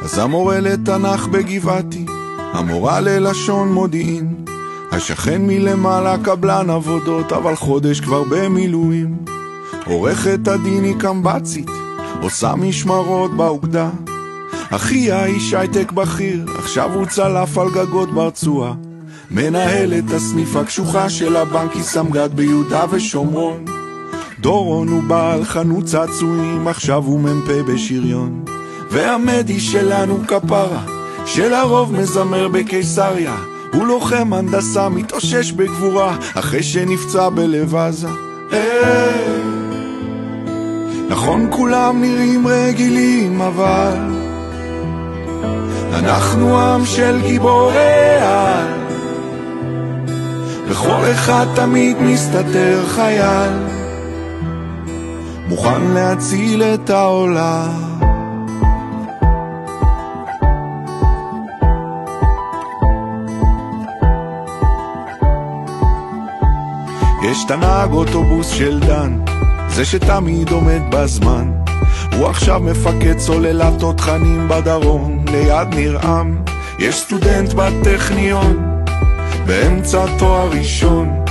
אז המורה לתנ"ך בגבעתי, המורה ללשון מודיעין, השכן מלמעלה קבלן עבודות, אבל חודש כבר במילואים. עורכת הדין היא קמבצית, עושה משמרות באוגדה. אחיה איש הייטק בכיר, עכשיו הוא צלף על גגות ברצועה. מנהל את הסניף הקשוחה של הבנק, היא סמג"ד ביהודה ושומרון. דורון הוא בעל חנות צעצועים, עכשיו הוא מ"פ בשריון. והמדי שלנו כפרה, שלרוב מזמר בקיסריה, הוא לוחם הנדסה, מתאושש בגבורה, אחרי שנפצע בלב עזה. נכון כולם נראים רגילים, אבל אנחנו עם של גיבורי על, לכל אחד תמיד מסתתר חייל, מוכן להציל את העולם. יש תנהג אוטובוס של דן, זה שתמיד עומד בזמן, הוא עכשיו מפקד סוללת תותחנים בדרום ליד נרעם. יש סטודנט בטכניון באמצע תואר ראשון,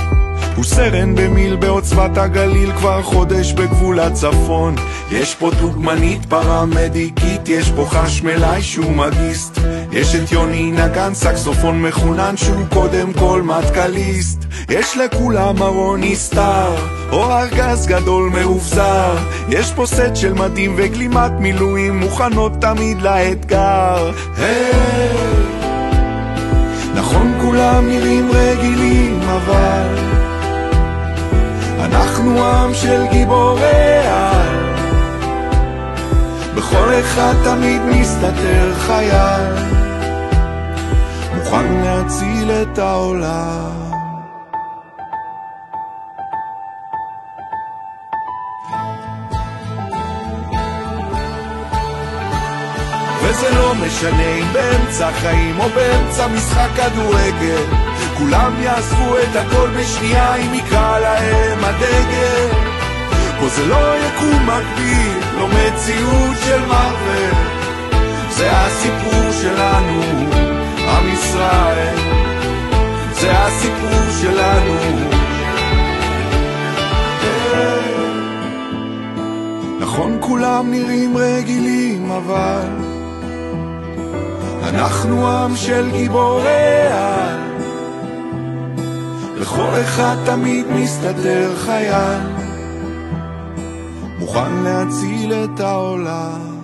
הוא סרן במיל בעוצבת הגליל, כבר חודש בגבול הצפון. יש פה דוגמנית פרמדיקית, יש פה חשמלאי שהוא מגיסט, יש את יוני נגן סקסופון מחונן שהוא קודם כל מטכליסט. יש לכולם ארוני סטאר או ארגז גדול מאובזר, יש פה סט של מדים וגלימת מילואים, מוכנות תמיד לאתגר. נכון כולם נראים רגילים, אבל אנחנו עם של גיבורי על, בכל אחד תמיד מסתתר חייל, מוכן להציל את העולם. וזה לא משנה אם באמצע חיים או באמצע משחק כדורגל, כולם יעזבו את הכל בשנייה אם יקרא להם הדגל. פה זה לא יקום מקביל, לא מציאות של מרוול, זה הסיפור שלנו, עם ישראל, זה הסיפור שלנו. נכון כולם נראים רגילים, אבל אנחנו עם של גיבורי על, לכל אחד תמיד מסתתר חייל, מוכן להציל את העולם.